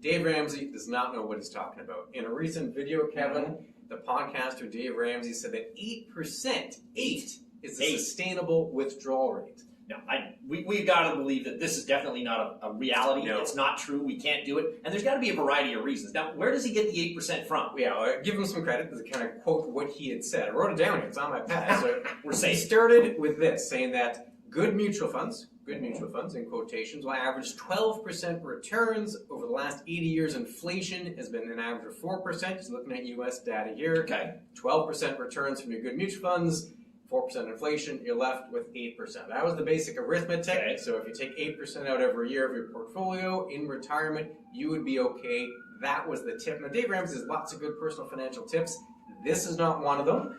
Dave Ramsey does not know what he's talking about. In a recent video, Kevin, the podcaster Dave Ramsey said that 8%, is the sustainable withdrawal rate. No, we've got to believe that this is definitely not a reality. No. It's not true. We can't do it. And there's got to be a variety of reasons. Now, where does he get the 8% from? Yeah, I'll give him some credit to kind of quote what he had said. I wrote it down here. It's on my pad. So We're safe. He started with this, saying that good mutual funds, in quotations, will average 12% returns over the last 80 years. Inflation has been an average of 4%. Just looking at U.S. data here. Okay. 12% returns from your good mutual funds. 4% inflation, you're left with 8%. That was the basic arithmetic. Okay. So if you take 8% out every year of your portfolio in retirement, you would be okay. That was the tip. Now, Dave Ramsey has lots of good personal financial tips. This is not one of them,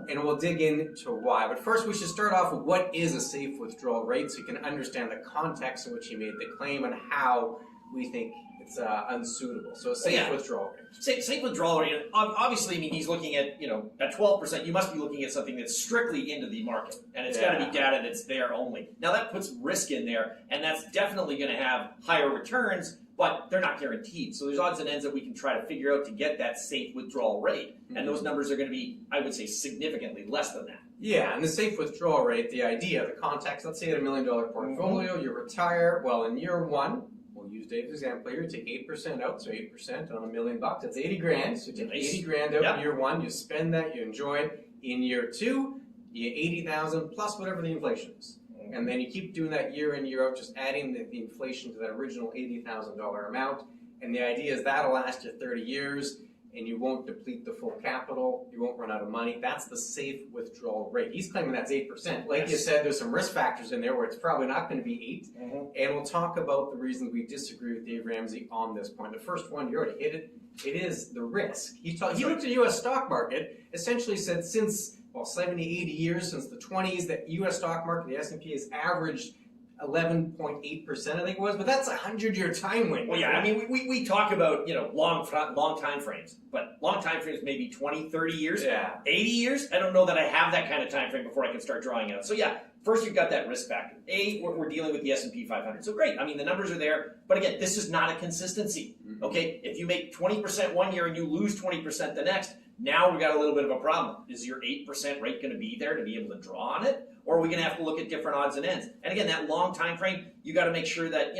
and we'll dig into why. But first, we should start off with what is a safe withdrawal rate so you can understand the context in which he made the claim and how we think it's unsuitable. So a safe withdrawal rate. Safe withdrawal rate. Obviously, I mean, he's looking at, at 12%, you must be looking at something that's strictly into the market. And it's got to be data that's there only. Now, that puts risk in there, and that's definitely going to have higher returns, but they're not guaranteed. So there's odds and ends that we can try to figure out to get that safe withdrawal rate. And those numbers are going to be, I would say, significantly less than that. Yeah, and the safe withdrawal rate, the idea, the context, let's say you had $1 million portfolio, you retire, well, in year one, we'll use Dave's example here, you take 8% out, so 8% on $1 million, that's 80 grand. So you take 80 grand out in year one, you spend that, you enjoy it. In year two, you get 80,000 plus whatever the inflation is. And then you keep doing that year in, year out, just adding the inflation to that original $80,000 amount. And the idea is that'll last you 30 years, and you won't deplete the full capital, you won't run out of money. That's the safe withdrawal rate. He's claiming that's 8%. Like you said, there's some risk factors in there where it's probably not going to be 8. And we'll talk about the reasons we disagree with Dave Ramsey on this point. The first one, you already hit it. It is the risk. He looked at the U.S. stock market, essentially said since, 70, 80 years, since the 20s, that U.S. stock market, the S&P, has averaged 11.8%, I think it was, but that's a 100-year time window. Well, yeah, I mean, we talk about, long time frames, but long time frames maybe 20, 30 years. Yeah. 80 years, I don't know that I have that kind of time frame before I can start drawing it out. So yeah, first you've got that risk factor. We're dealing with the S&P 500. So great, I mean, the numbers are there, but again, this is not a consistency, okay? If you make 20% one year and you lose 20% the next, now we've got a little bit of a problem. Is your 8% rate going to be there to be able to draw on it? Or are we going to have to look at different odds and ends? And again, that long time frame, you got to make sure that,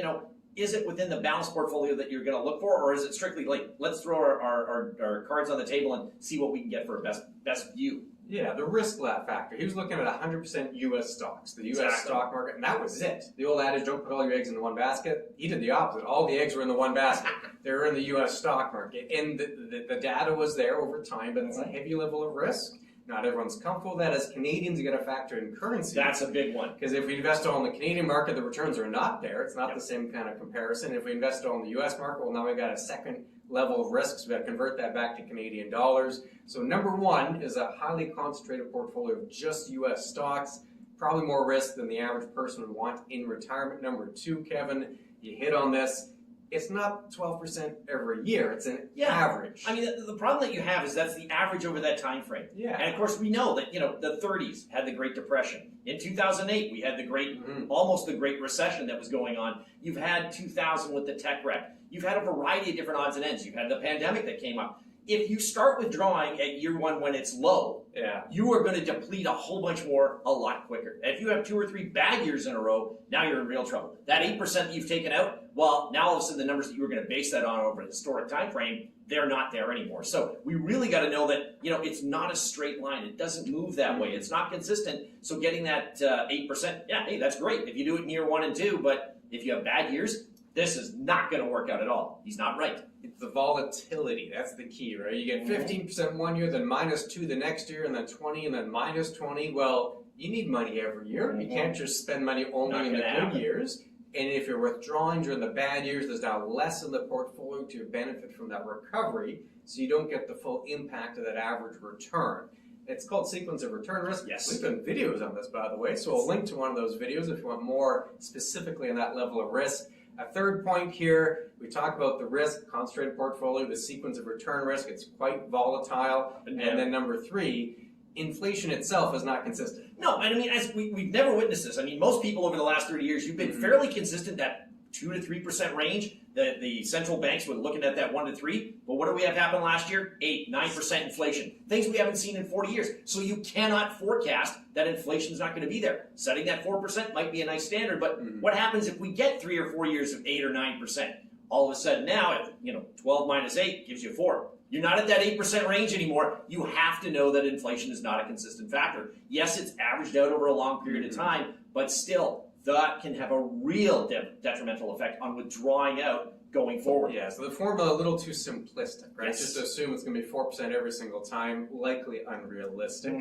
is it within the balanced portfolio that you're going to look for? Or is it strictly like, let's throw our cards on the table and see what we can get for a best view? Yeah, the risk factor. He was looking at 100% U.S. stocks, the U.S. stock market, and that was it. The old adage, don't put all your eggs in the one basket. He did the opposite. All the eggs were in the one basket. They were in the U.S. stock market. And the data was there over time, but it's a heavy level of risk. Not everyone's comfortable with that. As Canadians, you got to factor in currency. That's a big one. Because if we invest all in the Canadian market, the returns are not there. It's not the same kind of comparison. If we invest all in the U.S. market, well, now we've got a second level of risks. We've got to convert that back to Canadian dollars. So number one is a highly concentrated portfolio of just U.S. stocks. Probably more risk than the average person would want in retirement. Number two, Kevin, you hit on this. It's not 12% every year. It's an average. I mean, the problem that you have is that's the average over that time frame. Yeah. And of course, we know that the 30s had the Great Depression. In 2008, we had the great, almost the Great Recession that was going on. You've had 2000 with the tech wreck. You've had a variety of different odds and ends. You've had the pandemic that came up. If you start withdrawing at year one when it's low, you are going to deplete a whole bunch more a lot quicker. And if you have 2 or 3 bad years in a row, now you're in real trouble. That 8% that you've taken out, well, now all of a sudden the numbers that you were going to base that on over a historic time frame, they're not there anymore. So we really got to know that, it's not a straight line. It doesn't move that way. It's not consistent. So getting that 8%, hey, that's great if you do it in year 1 and 2. But if you have bad years, this is not going to work out at all. He's not right. It's the volatility. That's the key, right? You get 15% one year, then -2 the next year, and then 20, and then -20. Well, you need money every year. You can't just spend money only in the good years. And if you're withdrawing during the bad years, there's now less in the portfolio to benefit from that recovery, so you don't get the full impact of that average return. It's called sequence of return risk. Yes. We've done videos on this, by the way, so I'll link to one of those videos if you want more specifically on that level of risk. A third point here, we talk about the risk, concentrated portfolio, the sequence of return risk. It's quite volatile. And then number 3, inflation itself is not consistent. No, and I mean, we've never witnessed this. I mean, most people over the last 30 years, you've been fairly consistent that 2 to 3% range. The central banks were looking at that 1 to 3. But what do we have happen last year? 8, 9% inflation. Things we haven't seen in 40 years. So you cannot forecast that inflation is not going to be there. Setting that 4% might be a nice standard, but what happens if we get 3 or 4 years of 8 or 9%? All of a sudden now, if 12 minus 8 gives you 4. You're not at that 8% range anymore. You have to know that inflation is not a consistent factor. Yes, it's averaged out over a long period of time, but still, that can have a real detrimental effect on withdrawing out going forward. Yeah, so the formula a little too simplistic, right? Yes. Just to assume it's going to be 4% every single time, likely unrealistic.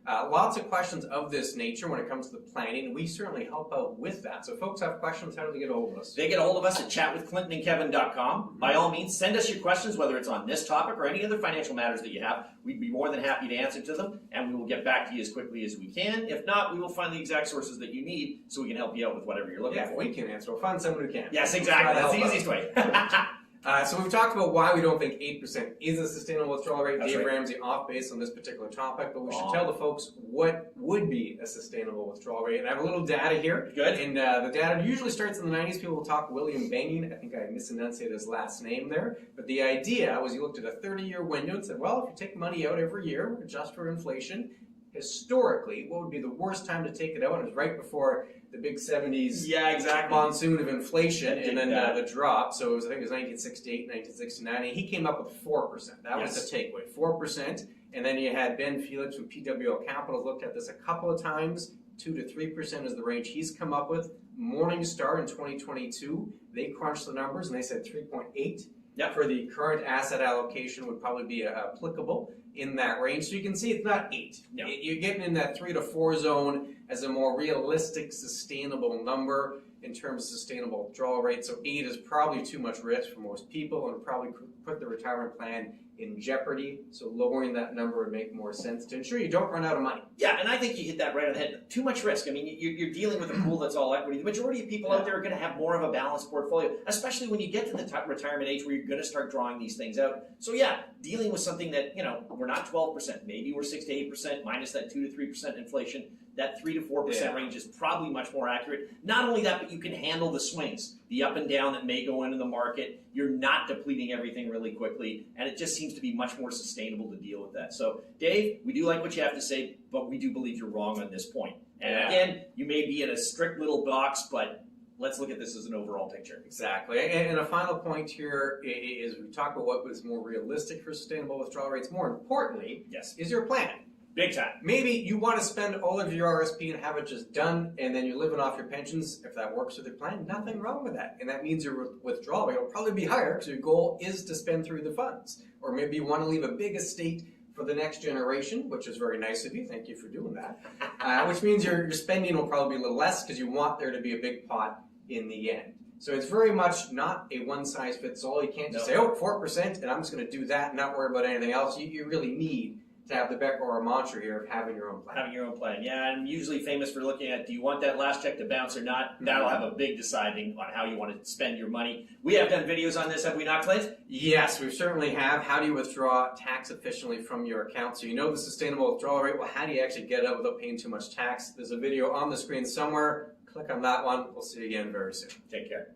Lots of questions of this nature when it comes to the planning. We certainly help out with that. So if folks have questions, how do they get a hold of us? They get a hold of us at chatwithclintonandkevin.com. By all means, send us your questions, whether it's on this topic or any other financial matters that you have. We'd be more than happy to answer to them, and we will get back to you as quickly as we can. If not, we will find the exact sources that you need so we can help you out with whatever you're looking for. Yeah, we can answer. We'll find someone who can. Yes, exactly. That's the easiest way. So we've talked about why we don't think 8% is a sustainable withdrawal rate. That's Dave right. Ramsey off base on this particular topic, but we should tell the folks what would be a sustainable withdrawal rate. And I have a little data here. Good. And the data usually starts in the 90s. People will talk William Banging. I think I misenunciated his last name there. But the idea was you looked at a 30-year window and said, well, if you take money out every year, adjust for inflation, historically, what would be the worst time to take it out? And it was right before the big 70s monsoon of inflation and then the drop. So I think it was 1968, 1969, and he came up with 4%. That was the takeaway, 4%. And then you had Ben Felix from PWL Capital looked at this a couple of times. 2 to 3% is the range he's come up with. Morningstar in 2022, they crunched the numbers and they said 3.8 for the current asset allocation would probably be applicable in that range. So you can see it's not 8. No. You're getting in that 3 to 4 zone as a more realistic, sustainable number in terms of sustainable withdrawal rate. So 8 is probably too much risk for most people and probably put the retirement plan in jeopardy. So lowering that number would make more sense to ensure you don't run out of money. Yeah, and I think you hit that right on the head. Too much risk. I mean, you're dealing with a pool that's all equity. The majority of people out there are going to have more of a balanced portfolio, especially when you get to the retirement age where you're going to start drawing these things out. So yeah, dealing with something that, we're not 12%, maybe we're 6 to 8% minus that 2 to 3% inflation. That 3 to 4% range is probably much more accurate. Not only that, but you can handle the swings, the up and down that may go into the market. You're not depleting everything really quickly, and it just seems to be much more sustainable to deal with that. So, Dave, we do like what you have to say, but we do believe you're wrong on this point. And again, you may be in a strict little box, but let's look at this as an overall picture. Exactly. And a final point here is we talk about what was more realistic for sustainable withdrawal rates. More importantly, is your plan. Big time. Maybe you want to spend all of your RSP and have it just done, and then you're living off your pensions. If that works with your plan, nothing wrong with that. And that means your withdrawal rate will probably be higher because your goal is to spend through the funds. Or maybe you want to leave a big estate for the next generation, which is very nice of you. Thank you for doing that. Which means your spending will probably be a little less because you want there to be a big pot in the end. So it's very much not a one-size-fits-all. You can't just say, 4%, and I'm just going to do that and not worry about anything else. You really need to have the Becker or mantra here of having your own plan. Having your own plan, yeah. I'm usually famous for looking at, do you want that last check to bounce or not? That'll have a big deciding on how you want to spend your money. We have done videos on this, have we not, Clint? Yes, we certainly have. How do you withdraw tax efficiently from your account? So you know the sustainable withdrawal rate. Well, how do you actually get it out without paying too much tax? There's a video on the screen somewhere. Click on that one. We'll see you again very soon. Take care.